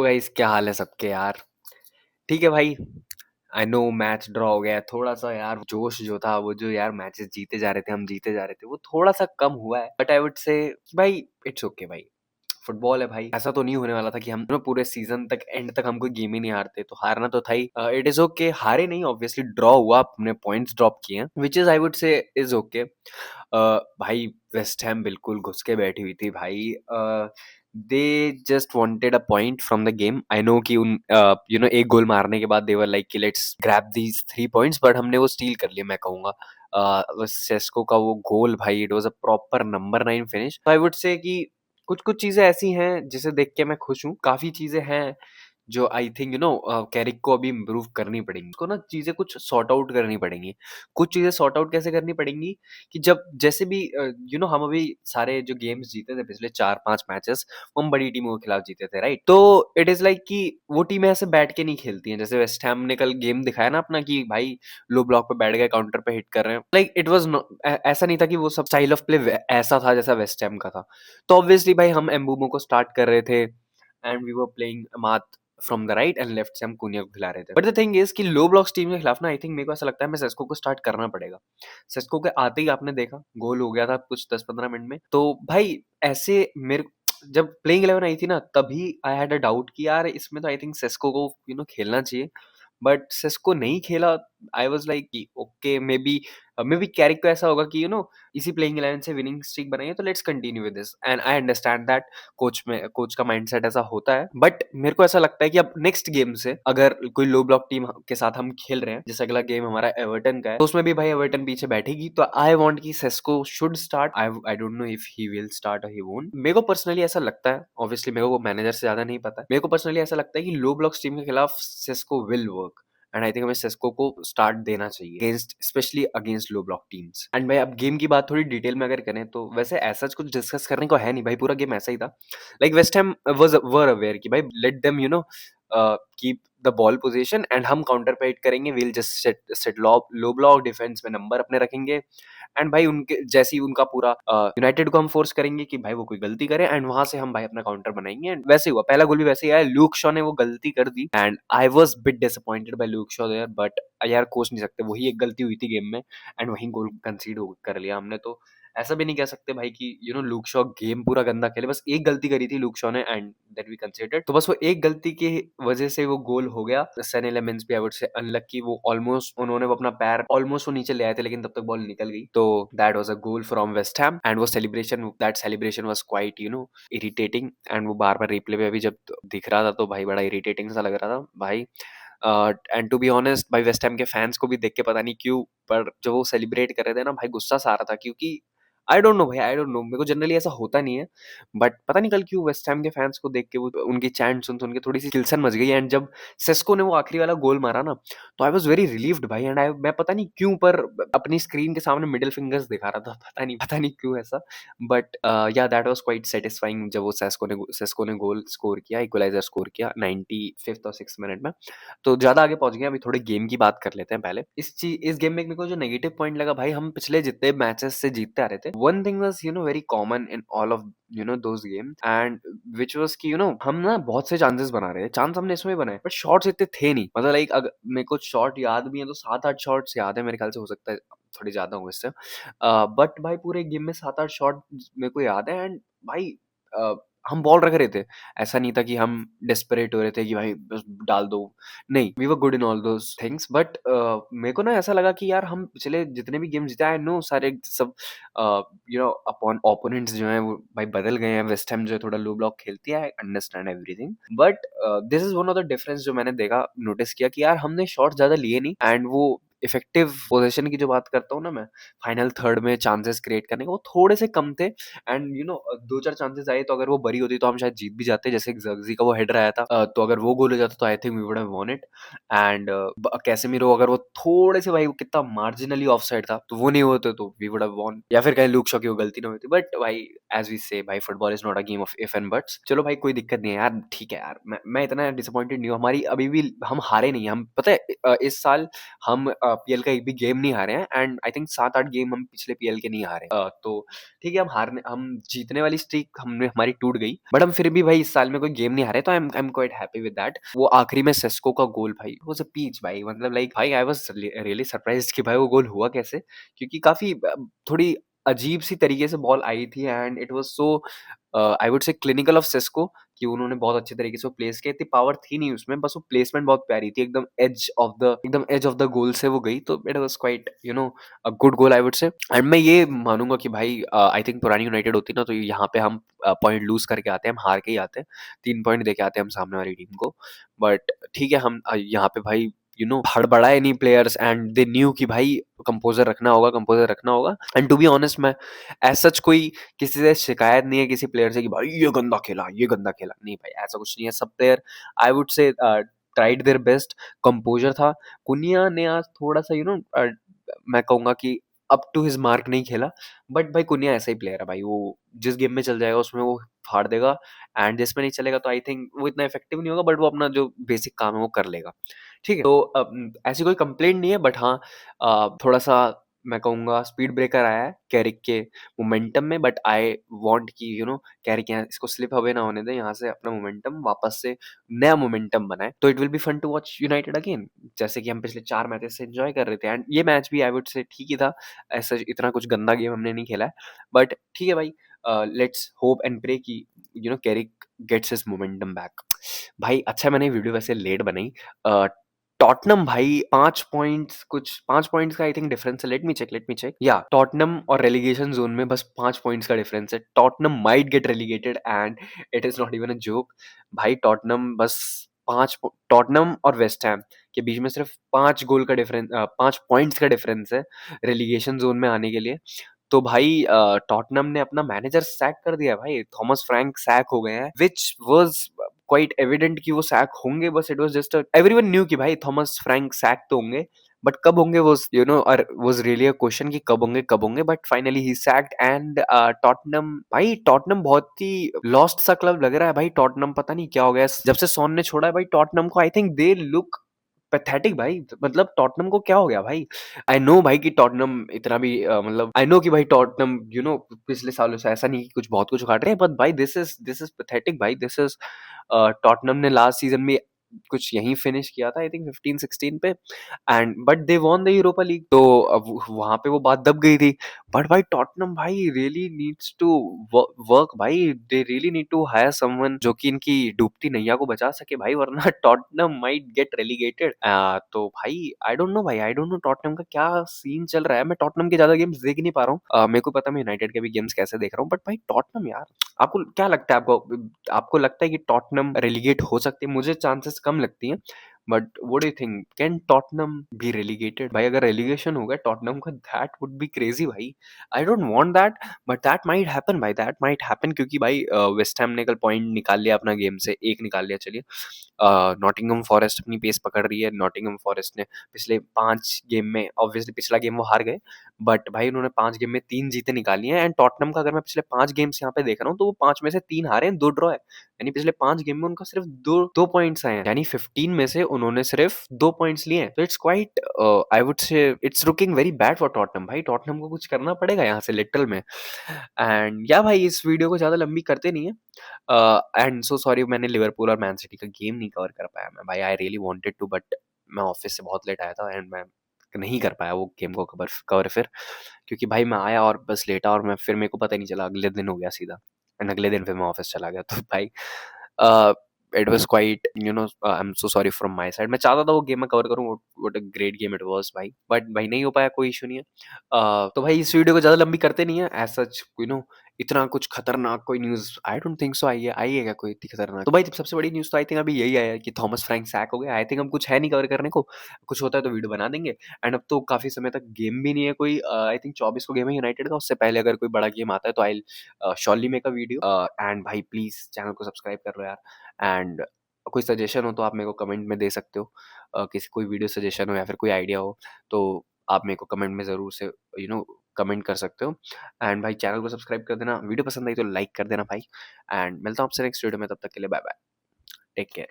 Guys, क्या हाल है सबके यार। ठीक है भाई। आई नो मैच ड्रॉ हो गया है। थोड़ा सा यार जोश जो था, वो जो यार मैचेस जीते जा रहे थे, हम जीते जा रहे थे, वो थोड़ा सा कम हुआ है। बट आई वुड से भाई इट्स ओके भाई। फुटबॉल है भाई, ऐसा तो नहीं होने वाला था कि हम पूरे सीजन तक एंड तक हम कोई गेम ही नहीं हारते। तो हारना तो था ही। इट इज ओके, हारे नहीं, ऑब्वियसली ड्रॉ हुआ, अपने पॉइंट्स ड्रॉप किए हैं, which is I would say is okay. भाई वेस्ट हैम बिल्कुल घुस के बैठी हुई थी भाई। They just wanted a point from the game. I know कि उन एक गोल मारने के बाद दे वर लाइक कि let's grab these 3 points, but हमने वो स्टील कर लिया, मैं कहूंगा। सेस्को का वो गोल भाई, it was a proper number 9 finish. तो आई वुड से कि कुछ कुछ चीजें ऐसी हैं जिसे देख के मैं खुश हूँ। काफी चीजें हैं जो आई थिंक कैरिक को अभी इम्प्रूव करनी पड़ेंगी। उसको ना चीजें कुछ सॉर्ट आउट करनी पड़ेंगी। कुछ चीजें सॉर्ट आउट कैसे करनी पड़ेंगी कि जब जैसे भी हम अभी सारे जो गेम्स जीते थे पिछले 4-5 मैचेस, वो हम बड़ी टीमों के खिलाफ जीते थे, राइट? तो इट इज लाइक कि वो टीमें ऐसे बैठ के नहीं खेलती हैं। जैसे वेस्ट हैम ने कल गेम दिखाया ना अपना, कि भाई लो ब्लॉक पे बैठ गए, काउंटर पे हिट कर रहे हैं। लाइक इट वाज ऐसा नहीं था कि वो सब स्टाइल ऑफ प्ले ऐसा था जैसा वेस्ट हैम का था। तो ऑब्वियसली भाई हम एम्बूमो को स्टार्ट कर रहे थे, एंड वी वर प्लेइंग मात from the right, and left से हम कुनिया को खिला रहे थे। बट द थिंग इज कि लो ब्लॉक्स टीम के खिलाफ ना, आई थिंक मेरे को ऐसा लगता है हमें सेस्को को स्टार्ट करना पड़ेगा। सेस्को के आते ही आपने देखा गोल हो गया था कुछ 10-15 मिनट में। तो भाई ऐसे मेरे जब प्लेइंग 11 आई थी ना, तभी आई हैड अ डाउट कि यार इसमें तो आई थिंक सेस्को को खेलना चाहिए। बट सेस्को नहीं खेला। आई वाज लाइक कि ओके, मे बी कैरिक को ऐसा होगा कि इसी प्लेइंग 11 से विनिंग स्ट्रीक बनाई है, तो let's continue with this. And I understand that coach का माइंडसेट ऐसा होता है। बट मेरे को ऐसा लगता है कि अब नेक्स्ट गेम से अगर कोई लो ब्लॉक टीम के साथ हम खेल रहे हैं, जैसे अगला गेम हमारा एवर्टन का है, तो उसमें भी भाई एवर्टन पीछे बैठेगी। तो आई वांट कि Sesko should start. I don't know if he will start और ही वोंट। मेरे को पर्सनली ऐसा लगता है, ऑब्वियसली मेरे को मैनेजर से ज्यादा नहीं पता है, मेरे को पर्सनली ऐसा लगता है कि लो ब्लॉक टीम के खिलाफ Sesko will work. And I think हमें सेस्को को स्टार्ट देना चाहिए against, specially against low block teams. And भाई अब गेम की बात थोड़ी डिटेल में अगर करें, तो वैसे ऐसा कुछ डिस्कस करने को है नहीं भाई, पूरा गेम ऐसा ही था। Like West Ham were aware कि भाई let them keep the ball position, and हम काउंटर पे हिट करेंगे। We'll just set low block defence में नंबर अपने रखेंगे। एंड भाई उनके जैसे ही उनका पूरा यूनाइटेड को हम फोर्स करेंगे कि भाई वो कोई गलती करे, एंड वहां से हम भाई अपना काउंटर बनाएंगे। एंड वैसे ही हुआ, पहला गोल भी वैसे ही आया। ल्यूक शॉ ने वो गलती कर दी, and I was bit disappointed by Luke Shaw there. But यार कोच नहीं सकते, वही एक गलती हुई थी गेम में, एंड वही गोल कंसीड कर लिया हमने। तो ऐसा भी नहीं कह सकते भाई कि लूक शॉ गेम पूरा गंदा खेले। बस एक गलती करी थी लूक शॉ ने, एंड देन वी कंसीडर्ड। तो बस वो एक गलती की वजह से वो गोल हो गया। सनी लेमेंस भी आई वुड से अनलकी, वो ऑलमोस्ट उन्होंने वो अपना पैर ऑलमोस्ट वो नीचे ले आए थे, लेकिन तब तक बॉल निकल गई। तो that was a goal from West Ham, and वो celebration, that celebration was quite irritating. And वो बार बार रिप्ले पे अभी जब दिख रहा था, तो भाई बड़ा इरिटेटिंग सा लग रहा था भाई। एंड टू बी ऑनेस्ट भाई, वेस्ट हैम के फैंस को भी देख के पता नहीं क्यों, पर जो वो सेलिब्रेट कर रहे थे ना भाई, गुस्सा सा आ रहा था। क्योंकि आई डोंट नो भाई, आई डोंट नो, मेरे को जनरली ऐसा होता नहीं है, बट पता नहीं कल क्यों वेस्ट हैम के फैंस को देख के, वो उनकी चैंट सुन के थोड़ी सी किलसन मच गई। एंड जब सेस्को ने वो आखिरी वाला गोल मारा ना, तो आई वाज वेरी रिलीव्ड भाई। एंड मैं पता नहीं क्यों, पर अपनी स्क्रीन के सामने मिडिल फिंगर्स दिखा रहा था, पता नहीं क्यों ऐसा। बट या दैट वाज क्वाइट सेटिस्फाइंग जब वो सेस्को ने गोल स्कोर किया, इक्वलाइजर स्कोर किया 95th और 6th मिनट में। तो ज्यादा आगे पहुंच गए, अभी थोड़े गेम की बात कर लेते हैं पहले। इस गेम में मेरे को जो नेगेटिव पॉइंट लगा भाई, हम पिछले जितने मैचेस से जीतते आ रहे थे, one thing was very common in all of those game, and which was कि हम ना बहुत से चांसेस बना रहे थे। चांस हमने इसमें भी बनाए, बट शॉट्स इतने थे नहीं। मतलब लाइक अगर मेरे को शॉट याद भी है तो 7-8 शॉट्स याद है मेरे ख्याल से, हो सकता है थोड़ी ज्यादा हो इससे। बट भाई पूरे गेम में 7-8 शॉट मेरे को याद है। एंड भाई हम बॉल रख रहे थे, ऐसा नहीं था कि हम डेस्परेट हो रहे थे कि भाई बस डाल दो। नहीं, we were good in all those things. But मेरे को ना ऐसा लगा कि यार हम पिछले जितने भी गेम जीते, आई नो सारे सब अपॉन ओपोनेंट्स जो हैं वो भाई बदल गए हैं। वेस्ट हैम जो है थोड़ा लो ब्लॉक खेलती है, I understand everything. But this is one of the difference जो मैंने देखा, नोटिस किया कि यार हमने शॉट ज्यादा लिए नहीं, एंड वो इफेक्टिव पोजीशन की जो बात करता हूँ ना मैं, फाइनल थर्ड में चांसेस क्रिएट करने के, वो थोड़े से कम थे। एंड 2-4 चांसेस आए, तो अगर वो बरी होती तो हम शायद जीत भी जाते। जैसे जर्गजी का वो हेडर आया था, तो अगर वो गोल हो जाता तो I think we would have won it. And Casemiro अगर वो थोड़े से भाई, वो कितना मार्जिनली ऑफ साइड था, तो वो नहीं होते तो वी वुड हैव वॉन। या फिर कहीं लूक शॉ की वो गलती ना होती। बट भाई एज वी से भाई, football is not a game of if and buts. चलो भाई कोई दिक्कत नहीं है यार, ठीक है यार, मैं इतना डिसअपॉइंटेड नहीं हूँ। हमारी अभी भी हम हारे नहीं हैं। हम पता है इस साल हम पीएल का एक भी गेम नहीं हारे हैं, एंड आई थिंक 7-8 गेम हम पिछले पीएल के नहीं हारे। तो ठीक है, हम जीतने वाली स्ट्रीक हमने हमारी टूट गई, बट हम फिर भी भाई इस साल में कोई गेम नहीं हारे, तो I am quite happy with that. वो आखिरी में सेस्को का गोल भाई वाज अ पीच भाई, मतलब लाइक भाई आई वाज रियली सरप्राइज्ड कि भाई वो गोल हुआ कैसे, क्योंकि काफी थोड़ी अजीब सी तरीके से बॉल आई थी, and it was so I would say clinical of Sesko, कि उन्होंने बहुत अच्छे तरीके से वो प्लेस किया। इतनी पावर थी नहीं उसमें, बस वो प्लेसमेंट बहुत प्यारी थी, एकदम एज ऑफ द गोल से वो गई, तो it was quite a good goal I would say. And मैं ये मानूंगा कि भाई आई थिंक पुरानी यूनाइटेड होती ना, तो यहाँ पे हम पॉइंट लूज करके आते हैं, हम हार के ही आते हैं, 3 पॉइंट देके आते हैं हम सामने वाली टीम को। बट ठीक है, हम यहाँ पे भाई हड़बड़ाए नहीं प्लेयर्स, एंड दे न्यू कि भाई कंपोजर रखना होगा। एंड टू बी ऑनेस्ट, मैं एज सच कोई किसी से शिकायत नहीं है किसी प्लेयर से कि भाई ये गंदा खेला, नहीं भाई ऐसा कुछ नहीं है। सब player I would say tried their best, composer था। कुनिया ने आज थोड़ा सा मैं कहूंगा कि अप टू हिज मार्क नहीं खेला, बट भाई कुनिया ऐसा ही प्लेयर है भाई, वो जिस गेम में चल जाएगा उसमें वो फाड़ देगा, एंड जिसमें नहीं चलेगा तो आई थिंक वो इतना इफेक्टिव नहीं होगा, बट वो अपना जो बेसिक काम है वो कर लेगा। ठीक है, तो ऐसी कोई कंप्लेंट नहीं है, बट हाँ थोड़ा सा मैं कहूँगा स्पीड ब्रेकर आया है कैरिक के मोमेंटम में, बट आई वांट कि कैरिक यहाँ इसको स्लिप अवे ना होने दें, यहाँ से अपना मोमेंटम वापस से नया मोमेंटम बनाए, तो it will be fun to watch United again, जैसे कि हम पिछले 4 मैचेस से एंजॉय कर रहे थे। एंड ये मैच भी आई वुड से ठीक ही था, ऐसा इतना कुछ गंदा गेम हमने नहीं खेला है, बट ठीक है भाई, लेट्स होप एंड प्रे कि Carrick gets his momentum back. भाई अच्छा, मैंने वीडियो वैसे लेट बनाई। टॉटनम भाई 5 पॉइंट्स का आई थिंक डिफरेंस है, लेट मी चेक या टॉटनम और रेलीगेशन जोन में बस 5 पॉइंट्स का डिफरेंस है। Tottenham might get relegated and it is not even a joke. भाई टॉटनम और वेस्ट हैम के बीच में सिर्फ 5 पॉइंट्स का डिफरेंस है रेलीगेशन जोन में आने के लिए। तो भाई टॉटनम ने अपना मैनेजर सैक कर दिया भाई, थॉमस फ्रैंक सैक हो गए हैं, विच वाज क्वाइट एविडेंट कि वो सैक होंगे, बस it was just everyone new कि भाई थॉमस फ्रैंक सैक तो होंगे, बट कब होंगे वो और वाज रियली अ क्वेश्चन कि कब होंगे, but finally he sacked. And Tottenham बहुत ही लॉस्ट सा क्लब लग रहा है भाई, टॉटनम पता नहीं क्या हो गया जब से सॉन ने छोड़ा है भाई टॉटनम को, I think they look pathetic भाई, मतलब टॉटनम को क्या हो गया भाई। आई नो भाई कि टॉटनम इतना भी मतलब आई नो कि भाई टॉटनम पिछले सालों से ऐसा नहीं कि बहुत कुछ उखाड़ रहे हैं, बट भाई दिस इज पैथेटिक भाई, दिस इज टॉटनम ने लास्ट सीजन में कुछ यहीं फिनिश किया था आई थिंक 15-16 पे, and but they won the Europa league, तो अब वहां पे वो बात दब गई थी। बट भाई टॉटनम भाई रियली नीड्स टू वर्क भाई, they really need to hire someone जो कि इनकी डूबती नैया को बचा सके भाई, वरना टॉटनम माइट गेट रेलीगेटेड। तो भाई आई डोंट नो भाई, आई डोंट नो टॉटनम का क्या सीन चल रहा है। मैं टॉटनम के ज्यादा गेम्स देख नहीं पा रहा हूँ, मेरे को पता मैं यूनाइटेड के भी गेम्स कैसे देख रहा हूँ, बट भाई टॉटनम यार, आपको क्या लगता है, आपको लगता है कि टॉटनम रेलीगेट हो सकती है? मुझे चांसेस कम लगती हैं, but what do you think, can Tottenham be relegated? भाई अगर रेलीगेशन हो गया टॉटनम का, दैट वुड बी क्रेजी भाई। I don't want that, but that might happen भाई, दैट माइट हैपन, क्योंकि भाई वेस्ट हैम ने कल पॉइंट निकाल लिया अपना गेम से, एक निकाल लिया चलिए। नॉटिंघम फॉरेस्ट अपनी पेस पकड़ रही है, नॉटिंघम फॉरेस्ट ने पिछले 5 गेम में, ऑब्वियसली पिछला गेम वो हार गए, बट भाई उन्होंने 5 गेम में 3 जीते निकाली हैं। एंड टॉटनम का अगर मैं पिछले 5 गेम्स यहाँ पे देख रहा हूँ, तो वो 5 में से 3 हारे हैं, 2 ड्रॉ है, यानी पिछले 5 गेम में उनका सिर्फ दो पॉइंट्स आए हैं, यानी 15 में से उन्होंने सिर्फ 2 पॉइंट्स लिए हैं। तो it's quite I would say it's looking very bad for Tottenham भाई, टॉटनम को कुछ करना पड़ेगा यहाँ से लिटरल में। एंड या भाई इस वीडियो को ज्यादा लंबी करते नहीं है, एंड सो सॉरी मैंने लिवरपूल और मैन सिटी का गेम नहीं कवर कर पाया मैं भाई, I really wanted to, but मैं ऑफिस से बहुत लेट आया था, एंड मैं नहीं कर पाया वो गेम को कवर फिर, क्योंकि भाई मैं आया और बस लेटा, और मैं फिर मेरे को पता नहीं चला, अगले दिन हो गया सीधा, एंड अगले दिन फिर मैं ऑफिस चला गया, तो भाई it was quite I am so sorry from my side. मैं चाहता था वो गेम मैं कवर करूं, what a great game it was भाई, बट भाई नहीं हो पाया, कोई इशू नहीं है। तो भाई इस वीडियो को ज्यादा लंबी करते नहीं है, एज सच इतना कुछ खतरनाक कोई news I don't think so आई है क्या कोई इतनी खतरनाक। तो भाई सबसे बड़ी न्यूज तो आई थिंक अभी यही आया है कि थॉमस फ्रैंक सैक हो गया। आई थिंक हम कुछ है नहीं कवर करने को, कुछ होता है तो वीडियो बना देंगे। एंड अब तो काफी समय तक गेम भी नहीं है कोई, आई थिंक 24 को गेम है यूनाइटेड का, उससे पहले अगर कोई बड़ा गेम आता है तो I surely make a video. And भाई प्लीज चैनल को सब्सक्राइब कर लो यार, एंड कोई सजेशन हो तो आप मेरे को कमेंट में दे सकते हो, किसी कोई वीडियो सजेशन हो या फिर कोई आइडिया हो तो आप मेरे को कमेंट में ज़रूर से कमेंट कर सकते हो। एंड भाई चैनल को सब्सक्राइब कर देना, वीडियो पसंद आई तो लाइक कर देना भाई, एंड मिलता हूँ आपसे नेक्स्ट वीडियो में, तब तक के लिए बाय बाय, टेक केयर।